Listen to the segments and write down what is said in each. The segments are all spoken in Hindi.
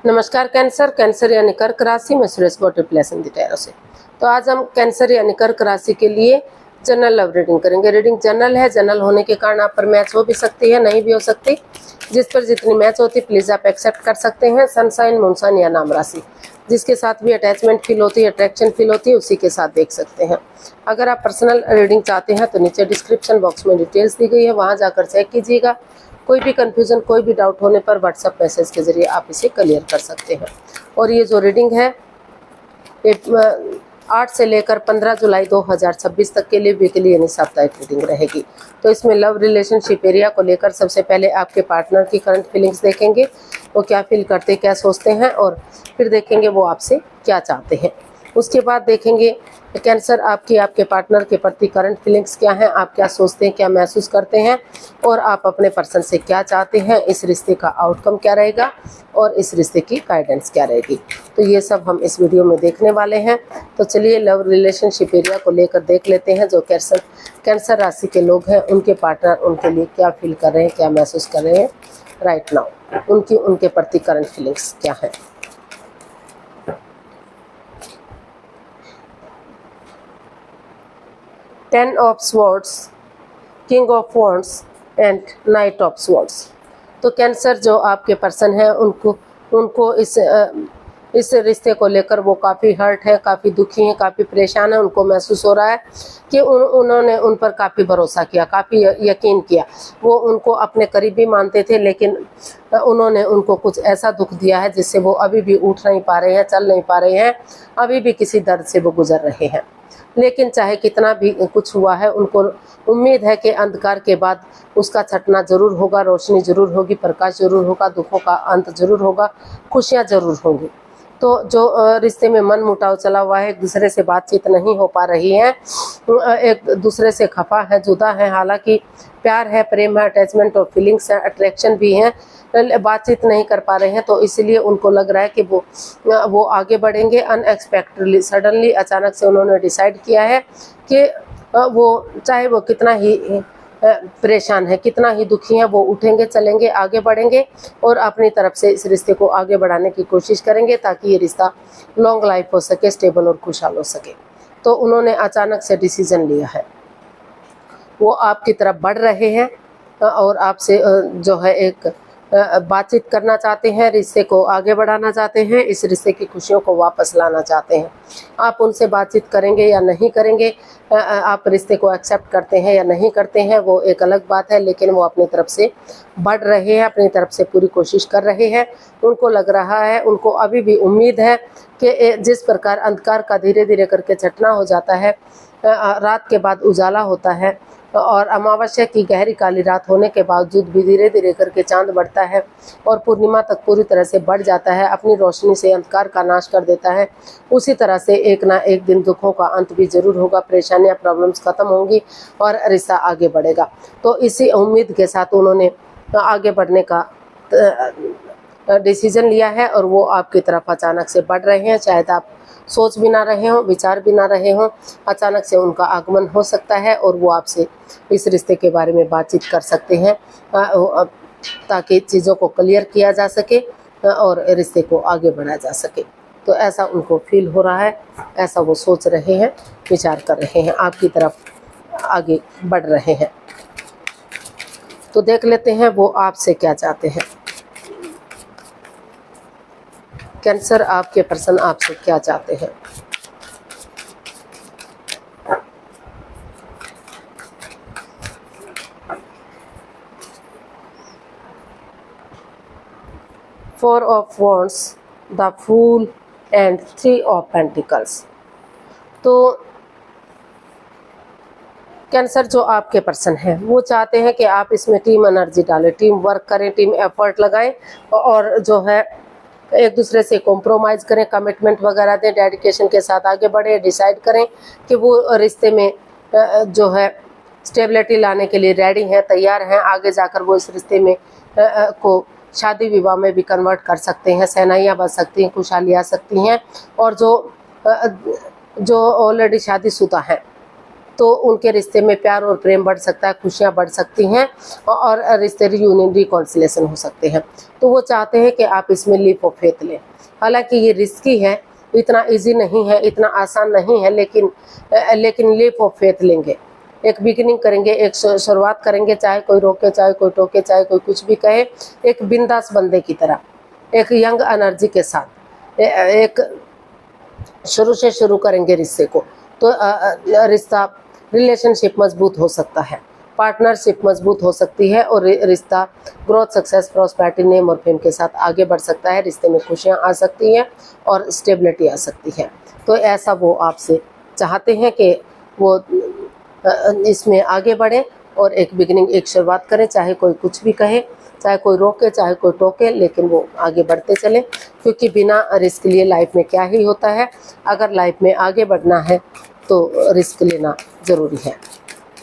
नमस्कार कैंसर। कैंसर यानी कर्क राशि में सुरेश गो ट्रिपलेसन डिटेरो से। तो आज हम कैंसर यानी कर्क राशि के लिए जनरल लव रीडिंग करेंगे। रीडिंग जनरल है। जनरल होने के कारण आप पर मैच हो भी सकती है, नहीं भी हो सकती। जिस पर जितनी मैच होती प्लीज आप एक्सेप्ट कर सकते हैं। सनसाइन, मूनसाइन या नाम राशि, जिसके साथ भी अटैचमेंट फील होती है, अट्रैक्शन फील होती है, उसी के साथ देख सकते हैं। अगर आप पर्सनल रीडिंग चाहते हैं तो नीचे डिस्क्रिप्शन बॉक्स में डिटेल्स दी गई है, वहां जाकर चेक कीजिएगा। कोई भी कंफ्यूजन, कोई भी डाउट होने पर व्हाट्सएप मैसेज के जरिए आप इसे क्लियर कर सकते हैं। और ये जो रीडिंग है 8 से लेकर 15 जुलाई 2026 तक के लिए वीकली यानी साप्ताहिक रीडिंग रहेगी। तो इसमें लव रिलेशनशिप एरिया को लेकर सबसे पहले आपके पार्टनर की करंट फीलिंग्स देखेंगे, वो क्या फील करते, क्या सोचते हैं, और फिर देखेंगे वो आपसे क्या चाहते हैं। उसके बाद देखेंगे कैंसर आपके पार्टनर के प्रति करंट फीलिंग्स क्या हैं, आप क्या सोचते हैं, क्या महसूस करते हैं, और आप अपने पर्सन से क्या चाहते हैं, इस रिश्ते का आउटकम क्या रहेगा और इस रिश्ते की गाइडेंस क्या रहेगी। तो ये सब हम इस वीडियो में देखने वाले हैं। तो चलिए लव रिलेशनशिप एरिया को लेकर देख लेते हैं। जो कैंसर राशि के लोग हैं उनके पार्टनर उनके लिए क्या फील कर रहे हैं, क्या महसूस कर रहे हैं राइट नाउ, उनके प्रति करंट फीलिंग्स क्या है। Ten of Swords, King of Wands and Knight of Swords। तो कैंसर जो आपके पर्सन है उनको इस रिश्ते को लेकर वो काफ़ी हर्ट है, काफ़ी दुखी हैं, काफ़ी परेशान है। उनको महसूस हो रहा है कि उन्होंने उन पर काफ़ी भरोसा किया, काफ़ी यकीन किया। वो उनको अपने करीबी मानते थे, लेकिन उन्होंने उनको कुछ ऐसा दुख दिया है जिससे वो अभी भी उठ नहीं पा रहे हैं, चल नहीं पा रहे हैं, अभी भी किसी दर्द से वो गुजर रहे हैं। लेकिन चाहे कितना भी कुछ हुआ है, उनको उम्मीद है कि अंधकार के बाद उसका छटना जरूर होगा, रोशनी जरूर होगी, प्रकाश जरूर होगा, दुखों का अंत जरूर होगा, खुशियां जरूर होंगी। तो जो रिश्ते में मन मुटाव चला हुआ है, एक दूसरे से बातचीत नहीं हो पा रही है, एक दूसरे से खफा है, जुदा है, हालांकि प्यार है, प्रेम है, अटैचमेंट और फीलिंग्स है, अट्रैक्शन भी है, बातचीत नहीं कर पा रहे हैं। तो इसलिए उनको लग रहा है कि वो आगे बढ़ेंगे। अनएक्सपेक्टेडली, सडनली, अचानक से उन्होंने डिसाइड किया है कि वो चाहे वो कितना ही परेशान है, कितना ही दुखी है, वो उठेंगे, चलेंगे, आगे बढ़ेंगे और अपनी तरफ से इस रिश्ते को आगे बढ़ाने की कोशिश करेंगे ताकि ये रिश्ता लॉन्ग लाइफ हो सके, स्टेबल और खुशहाल हो सके। तो उन्होंने अचानक से डिसीजन लिया है, वो आपकी तरफ बढ़ रहे हैं और आपसे जो है एक बातचीत करना चाहते हैं, रिश्ते को आगे बढ़ाना चाहते हैं, इस रिश्ते की खुशियों को वापस लाना चाहते हैं। आप उनसे बातचीत करेंगे या नहीं करेंगे, आप रिश्ते को एक्सेप्ट करते हैं या नहीं करते हैं, वो एक अलग बात है, लेकिन वो अपनी तरफ से बढ़ रहे हैं, अपनी तरफ से पूरी कोशिश कर रहे हैं। उनको लग रहा है, उनको अभी भी उम्मीद है कि जिस प्रकार अंधकार का धीरे धीरे करके छटना हो जाता है, रात के बाद उजाला होता है, और अमावस्या की गहरी काली रात होने के बावजूद भी धीरे धीरे करके चांद बढ़ता है और पूर्णिमा तक पूरी तरह से बढ़ जाता है, अपनी रोशनी से अंधकार का नाश कर देता है। उसी तरह से एक ना एक दिन दुखों का अंत भी जरूर होगा, परेशानियां, प्रॉब्लम्स खत्म होंगी और रिश्ता आगे बढ़ेगा। तो इसी उम्मीद के साथ उन्होंने आगे बढ़ने का डिसीजन लिया है और वो आपकी तरफ अचानक से बढ़ रहे हैं। शायद आप सोच भी ना रहे हों, विचार भी ना रहे हों, अचानक से उनका आगमन हो सकता है और वो आपसे इस रिश्ते के बारे में बातचीत कर सकते हैं ताकि चीज़ों को क्लियर किया जा सके और रिश्ते को आगे बढ़ाया जा सके। तो ऐसा उनको फील हो रहा है, ऐसा वो सोच रहे हैं, विचार कर रहे हैं, आपकी तरफ आगे बढ़ रहे हैं। तो देख लेते हैं वो आपसे क्या चाहते हैं। कैंसर आपके पर्सन आपसे क्या चाहते हैं। Four of wands, the fool and 3 of pentacles. तो कैंसर जो आपके पर्सन है वो चाहते हैं कि आप इसमें टीम एनर्जी डालें, टीम वर्क करें, टीम एफर्ट लगाएं और जो है एक दूसरे से कॉम्प्रोमाइज़ करें, कमिटमेंट वगैरह दें, डेडिकेशन के साथ आगे बढ़े, डिसाइड करें कि वो रिश्ते में जो है स्टेबिलिटी लाने के लिए रेडी हैं, तैयार हैं। आगे जाकर वो इस रिश्ते में को शादी विवाह में भी कन्वर्ट कर सकते हैं, सहनाइयाँ बच सकती हैं, खुशहाली आ सकती हैं। और जो ऑलरेडी शादीशुदा हैं तो उनके रिश्ते में प्यार और प्रेम बढ़ सकता है, खुशियाँ बढ़ सकती हैं और रिश्ते रीयूनियन रिकॉन्सिलेशन हो सकते हैं। तो वो चाहते हैं कि आप इसमें लीप ऑफ फेथ लें। हालांकि ये रिस्की है, इतना इजी नहीं है, इतना आसान नहीं है, लेकिन लीप ऑफ फेथ लेंगे, एक बिगिनिंग करेंगे, एक शुरुआत करेंगे, चाहे कोई रोके, चाहे कोई टोके, चाहे कोई कुछ भी कहे, एक बिंदास बंदे की तरह, एक यंग एनर्जी के साथ एक शुरू से शुरू करेंगे रिश्ते को, तो रिश्ता रिलेशनशिप मजबूत हो सकता है, पार्टनरशिप मजबूत हो सकती है और रिश्ता ग्रोथ, सक्सेस, प्रॉस्पेरिटी, नेम और फेम के साथ आगे बढ़ सकता है। रिश्ते में खुशियाँ आ सकती हैं और स्टेबिलिटी आ सकती है। तो ऐसा वो आपसे चाहते हैं कि वो इसमें आगे बढ़ें और एक बिगिनिंग, एक शुरुआत करें, चाहे कोई कुछ भी कहे, चाहे कोई रोके, चाहे कोई टोके, लेकिन वो आगे बढ़ते चलें, क्योंकि बिना रिस्क लिए लाइफ में क्या ही होता है। अगर लाइफ में आगे बढ़ना है तो रिस्क लेना ज़रूरी है।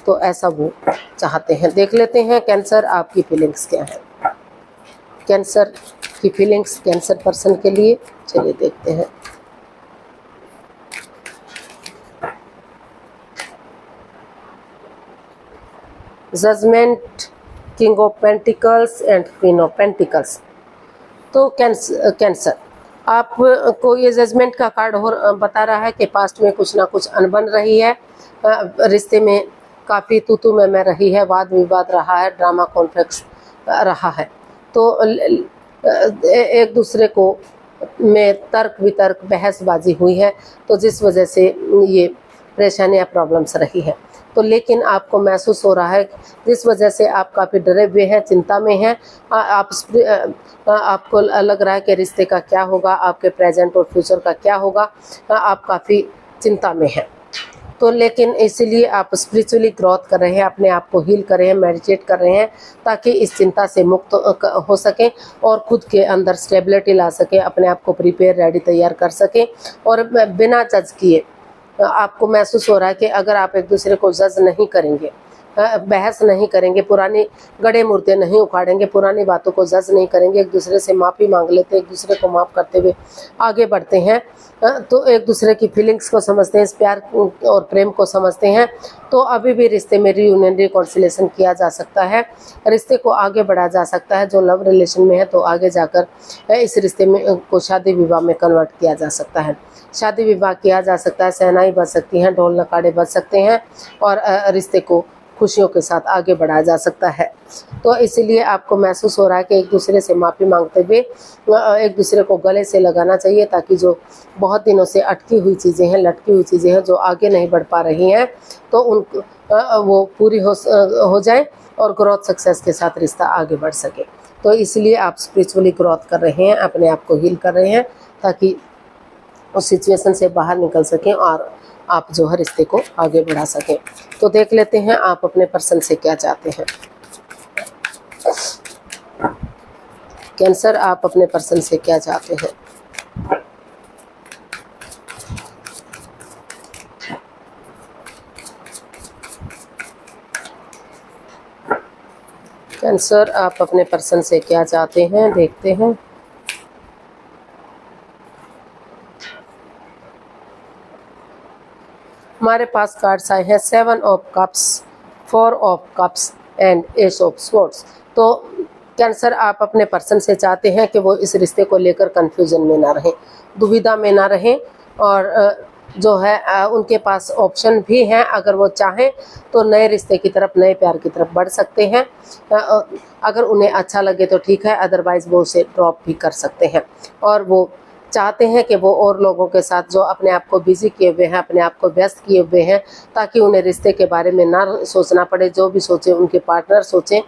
तो ऐसा वो चाहते हैं। देख लेते हैं कैंसर, आपकी फीलिंग्स क्या है, कैंसर की फीलिंग्स कैंसर पर्सन के लिए। चलिए देखते हैं। Judgement, king of pentacles and queen of pentacles. तो कैंसर आपको ये जजमेंट का कार्ड बता रहा है कि पास्ट में कुछ ना कुछ अनबन रही है, रिश्ते में काफ़ी तू मैं रही है, वाद विवाद रहा है, ड्रामा कॉन्फ्लिक्ट रहा है। तो एक दूसरे को में तर्क वितर्क, बहसबाजी हुई है, तो जिस वजह से ये परेशानियाँ, प्रॉब्लम्स रही है। तो लेकिन आपको महसूस हो रहा है जिस वजह से आप काफ़ी डरे हुए हैं, चिंता में हैं, आपको लग रहा है कि रिश्ते का क्या होगा, आपके प्रेजेंट और फ्यूचर का क्या होगा, आप काफ़ी चिंता में हैं। तो लेकिन इसीलिए आप स्पिरिचुअली ग्रोथ कर रहे हैं, अपने आप को हील कर रहे हैं, मेडिटेट कर रहे हैं, ताकि इस चिंता से मुक्त हो सकें और खुद के अंदर स्टेबिलिटी ला सकें, अपने आप को प्रिपेयर, रेडी, तैयार कर सकें। और बिना जज किए आपको महसूस हो रहा है कि अगर आप एक दूसरे को जज नहीं करेंगे, बहस नहीं करेंगे, पुरानी गड़े मुर्दे नहीं उखाड़ेंगे, पुरानी बातों को जज नहीं करेंगे, एक दूसरे से माफ़ी मांग लेते, एक दूसरे को माफ़ करते हुए आगे बढ़ते हैं, तो एक दूसरे की फीलिंग्स को समझते हैं, इस प्यार और प्रेम को समझते हैं, तो अभी भी रिश्ते में रीयूनियन, रिकॉन्सिलेशन किया जा सकता है, रिश्ते को आगे बढ़ाया जा सकता है। जो लव रिलेशन में है तो आगे जाकर इस रिश्ते में को शादी विवाह में कन्वर्ट किया जा सकता है, शादी विवाह किया जा सकता है, शहनाई बज सकती हैं, ढोल नगाड़े बज सकते हैं और रिश्ते को खुशियों के साथ आगे बढ़ाया जा सकता है। तो इसीलिए आपको महसूस हो रहा है कि एक दूसरे से माफ़ी मांगते हुए एक दूसरे को गले से लगाना चाहिए, ताकि जो बहुत दिनों से अटकी हुई चीज़ें हैं, लटकी हुई चीज़ें हैं, जो आगे नहीं बढ़ पा रही हैं, तो वो पूरी हो जाए और ग्रोथ, सक्सेस के साथ रिश्ता आगे बढ़ सके। तो इसलिए आप स्पिरिचुअली ग्रोथ कर रहे हैं, अपने आप को हील कर रहे हैं, ताकि उस सिचुएशन से बाहर निकल सकें और आप जो है रिश्ते को आगे बढ़ा सकें। तो देख लेते हैं आप अपने पर्सन से क्या चाहते हैं। कैंसर, आप अपने पर्सन से क्या चाहते हैं। कैंसर, आप अपने पर्सन से क्या चाहते हैं, देखते हैं। हमारे पास कार्ड्स आए हैं 7 of cups, 4 of cups and S of swords. तो कैंसर, आप अपने पर्सन से चाहते हैं कि वो इस रिश्ते को लेकर कंफ्यूजन में ना रहें, दुविधा में ना रहें, और जो है उनके पास ऑप्शन भी हैं। अगर वो चाहें तो नए रिश्ते की तरफ, नए प्यार की तरफ बढ़ सकते हैं। अगर उन्हें अच्छा लगे तो ठीक है, अदरवाइज़ वो उसे ड्रॉप भी कर सकते हैं। और वो चाहते हैं कि वो और लोगों के साथ जो अपने आप को बिजी किए हुए हैं, अपने आप को व्यस्त किए हुए हैं, ताकि उन्हें रिश्ते के बारे में ना सोचना पड़े। जो भी सोचें उनके पार्टनर सोचें,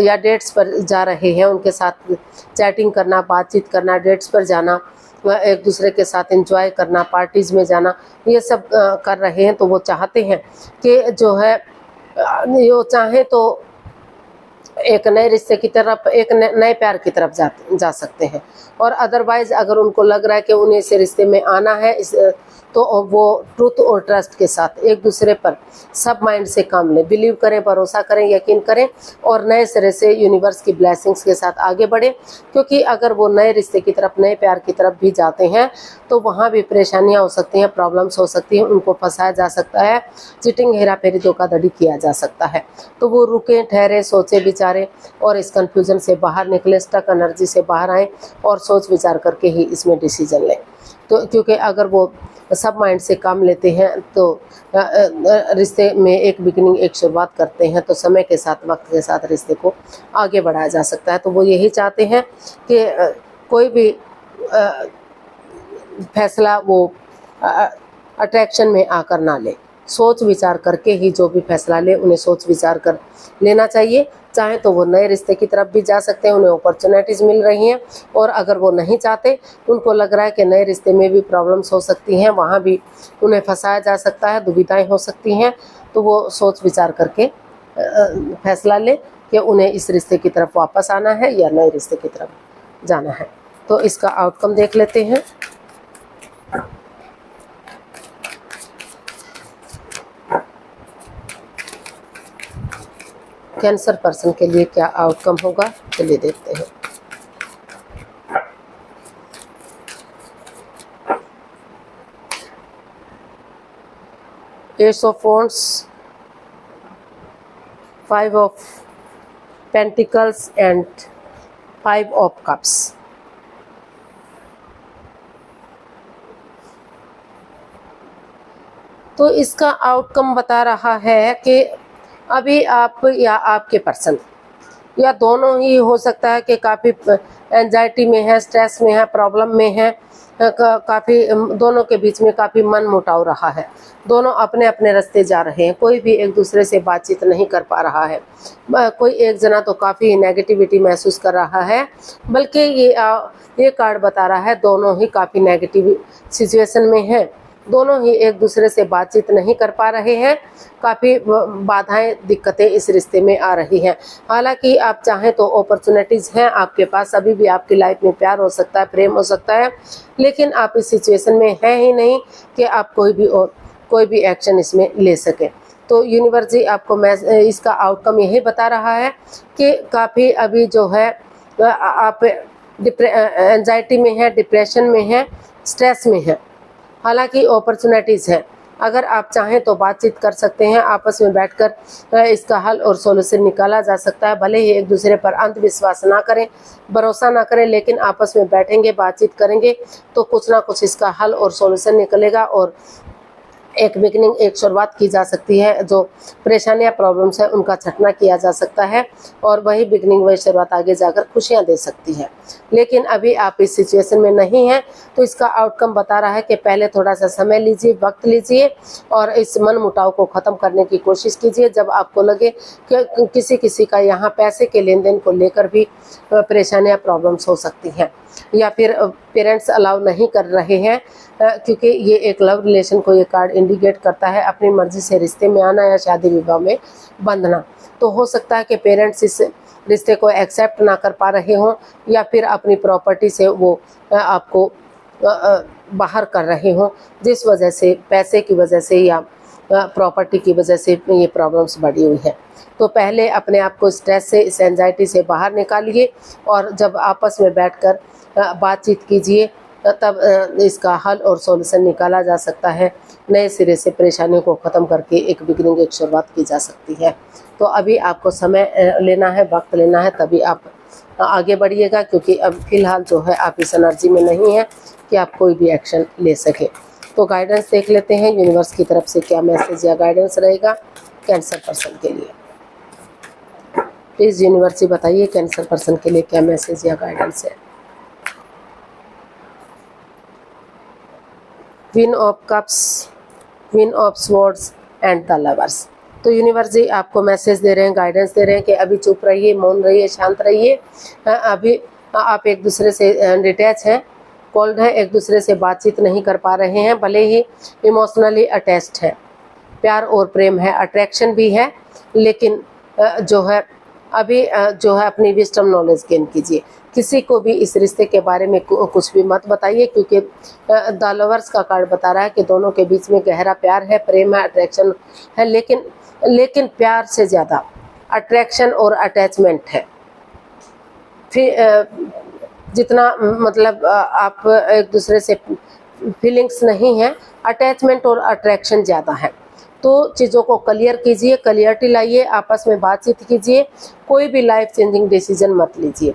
या डेट्स पर जा रहे हैं उनके साथ चैटिंग करना, बातचीत करना, डेट्स पर जाना, एक दूसरे के साथ एंजॉय करना, पार्टीज़ में जाना, ये सब कर रहे हैं। तो वो चाहते हैं कि जो है वो चाहें तो एक नए रिश्ते की तरफ, एक नए प्यार की तरफ जा सकते हैं। और अदरवाइज़ अगर उनको लग रहा है कि उन्हें इस रिश्ते में आना है, तो वो ट्रूथ और ट्रस्ट के साथ एक दूसरे पर सब माइंड से काम लें, बिलीव करें, भरोसा करें, यकीन करें और नए सिरे से यूनिवर्स की ब्लेसिंग्स के साथ आगे बढ़ें। क्योंकि अगर वो नए रिश्ते की तरफ, नए प्यार की तरफ भी जाते हैं तो वहाँ भी परेशानियाँ हो सकती हैं, प्रॉब्लम्स हो सकती हैं, उनको फंसाया जा सकता है, चीटिंग, हेरा फेरी, धोखाधड़ी किया जा सकता है। तो वो रुकें, ठहरे, सोचे विचारें और इस कन्फ्यूजन से बाहर निकले, स्टक एनर्जी से बाहर आएँ और सोच विचार करके ही इसमें डिसीजन लें। तो क्योंकि अगर वो सब माइंड से काम लेते हैं तो रिश्ते में एक बिगिनिंग, एक शुरुआत करते हैं तो समय के साथ, वक्त के साथ रिश्ते को आगे बढ़ाया जा सकता है। तो वो यही चाहते हैं कि कोई भी फैसला वो अट्रैक्शन में आकर ना ले, सोच विचार करके ही जो भी फैसला ले उन्हें सोच विचार कर लेना चाहिए। चाहे तो वो नए रिश्ते की तरफ भी जा सकते हैं, उन्हें अपॉर्चुनिटीज़ मिल रही हैं। और अगर वो नहीं चाहते, उनको लग रहा है कि नए रिश्ते में भी प्रॉब्लम्स हो सकती हैं, वहाँ भी उन्हें फंसाया जा सकता है, दुविधाएं हो सकती हैं, तो वो सोच विचार करके फैसला ले कि उन्हें इस रिश्ते की तरफ वापस आना है या नए रिश्ते की तरफ जाना है। तो इसका आउटकम देख लेते हैं। कैंसर पर्सन के लिए क्या आउटकम होगा, चलिए देखते हैं। S of wands, 5 of pentacles and 5 of cups. तो इसका आउटकम बता रहा है कि अभी आप या आपके पर्सन या दोनों ही हो सकता है कि काफ़ी एंजाइटी में है, स्ट्रेस में है, प्रॉब्लम में है, काफ़ी दोनों के बीच में काफ़ी मन मुटाव रहा है, दोनों अपने अपने रास्ते जा रहे हैं, कोई भी एक दूसरे से बातचीत नहीं कर पा रहा है। कोई एक जना तो काफ़ी नेगेटिविटी महसूस कर रहा है, बल्कि ये कार्ड बता रहा है दोनों ही काफ़ी नेगेटिव सिचुएशन में हैं, दोनों ही एक दूसरे से बातचीत नहीं कर पा रहे हैं, काफ़ी बाधाएं, दिक्कतें इस रिश्ते में आ रही हैं। हालांकि आप चाहें तो अपॉर्चुनिटीज़ हैं आपके पास, अभी भी आपकी लाइफ में प्यार हो सकता है, प्रेम हो सकता है, लेकिन आप इस सिचुएशन में हैं ही नहीं कि आप कोई भी एक्शन इसमें ले सकें। तो यूनिवर्स जी आपको इसका आउटकम यही बता रहा है कि काफ़ी अभी जो है आप एंजाइटी में है, डिप्रेशन में है, स्ट्रेस में है। हालांकि अपॉर्चुनिटीज़ है, अगर आप चाहें तो बातचीत कर सकते हैं, आपस में बैठकर इसका हल और सॉल्यूशन निकाला जा सकता है। भले ही एक दूसरे पर अंधविश्वास ना करें, भरोसा ना करें, लेकिन आपस में बैठेंगे, बातचीत करेंगे तो कुछ ना कुछ इसका हल और सॉल्यूशन निकलेगा और एक बिगनिंग, एक शुरुआत की जा सकती है। जो परेशानियां, प्रॉब्लम्स है, उनका छटना किया जा सकता है और वही बिगनिंग, वही शुरुआत आगे जाकर खुशियां दे सकती है। लेकिन अभी आप इस सिचुएशन में नहीं हैं, तो इसका आउटकम बता रहा है कि पहले थोड़ा सा समय लीजिए, वक्त लीजिए और इस मन मुटाव को ख़त्म करने की कोशिश कीजिए। जब आपको लगे कि किसी का यहाँ पैसे के लेन देन को लेकर भी परेशानियाँ, प्रॉब्लम्स हो सकती हैं, या फिर पेरेंट्स अलाउ नहीं कर रहे हैं, क्योंकि ये एक लव रिलेशन को ये कार्ड इंडिकेट करता है, अपनी मर्जी से रिश्ते में आना या शादी विवाह में बंधना। तो हो सकता है कि पेरेंट्स इस रिश्ते को एक्सेप्ट ना कर पा रहे हों या फिर अपनी प्रॉपर्टी से वो आपको बाहर कर रहे हों, जिस वजह से, पैसे की वजह से या प्रॉपर्टी की वजह से ये प्रॉब्लम्स बढ़ी हुई है। तो पहले अपने आप को स्ट्रेस से, इस एंजाइटी से बाहर निकालिए और जब आपस में बैठकर बातचीत कीजिए तब इसका हल और सॉल्यूशन निकाला जा सकता है। नए सिरे से परेशानियों को ख़त्म करके एक बिगनिंग, एक शुरुआत की जा सकती है। तो अभी आपको समय लेना है, वक्त लेना है, तभी आप आगे बढ़िएगा, क्योंकि अब फिलहाल जो है आप इस एनर्जी में नहीं है कि आप कोई भी एक्शन ले सके। तो गाइडेंस देख लेते हैं यूनिवर्स की तरफ से क्या मैसेज या गाइडेंस रहेगा कैंसर पर्सन के लिए। प्लीज़ यूनिवर्स जी बताइए कैंसर पर्सन के लिए क्या मैसेज या गाइडेंस है। Queen of cups, queen of swords and the lovers. तो यूनिवर्स जी आपको मैसेज दे रहे हैं, गाइडेंस दे रहे हैं कि अभी चुप रहिए, मौन रहिए, शांत रहिए। अभी आप एक दूसरे से डिटैच हैं, कोल्ड हैं, एक दूसरे से बातचीत नहीं कर पा रहे हैं, भले ही इमोशनली अटैच्ड है, प्यार और प्रेम है, अट्रैक्शन भी है, लेकिन जो है अभी जो है अपनी विजडम नॉलेज गेन कीजिए। किसी को भी इस रिश्ते के बारे में कुछ भी मत बताइए, क्योंकि द लवर्स का कार्ड बता रहा है कि दोनों के बीच में गहरा प्यार है, प्रेम है, अट्रैक्शन है, लेकिन प्यार से ज़्यादा अट्रैक्शन और अटैचमेंट है। फिर जितना मतलब आप एक दूसरे से फीलिंग्स नहीं है, अटैचमेंट और अट्रैक्शन ज़्यादा है। तो चीज़ों को क्लियर कीजिए, क्लियरिटी लाइए, आपस में बातचीत कीजिए, कोई भी लाइफ चेंजिंग डिसीजन मत लीजिए।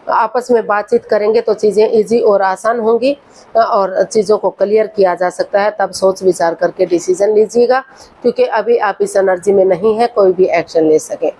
आपस में बातचीत करेंगे तो चीज़ें इजी और आसान होंगी और चीज़ों को क्लियर किया जा सकता है। तब सोच विचार करके डिसीजन लीजिएगा, क्योंकि अभी आप इस एनर्जी में नहीं है कोई भी एक्शन ले सके।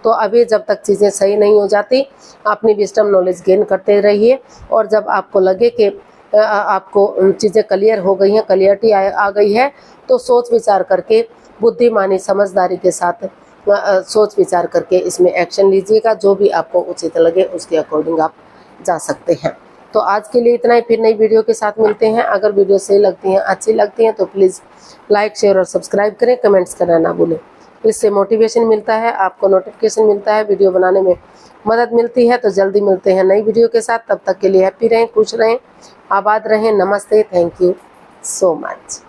तो अभी जब तक चीज़ें सही नहीं हो जाती, अपनी विजडम नॉलेज गेन करते रहिए, और जब आपको लगे कि आपको चीज़ें क्लियर हो गई हैं, क्लियरिटी आ गई है, तो सोच विचार करके बुद्धिमानी समझदारी के साथ सोच विचार करके इसमें एक्शन लीजिएगा। जो भी आपको उचित लगे उसके अकॉर्डिंग आप जा सकते हैं। तो आज के लिए इतना ही, फिर नई वीडियो के साथ मिलते हैं। अगर वीडियो सही लगती हैं, अच्छी लगती हैं, तो प्लीज़ लाइक, शेयर और सब्सक्राइब करें, कमेंट्स करना ना भूलें। इससे मोटिवेशन मिलता है, आपको नोटिफिकेशन मिलता है, वीडियो बनाने में मदद मिलती है। तो जल्दी मिलते हैं नई वीडियो के साथ। तब तक के लिए हैप्पी रहें, खुश रहें, आबाद रहें। नमस्ते, थैंक यू सो मच।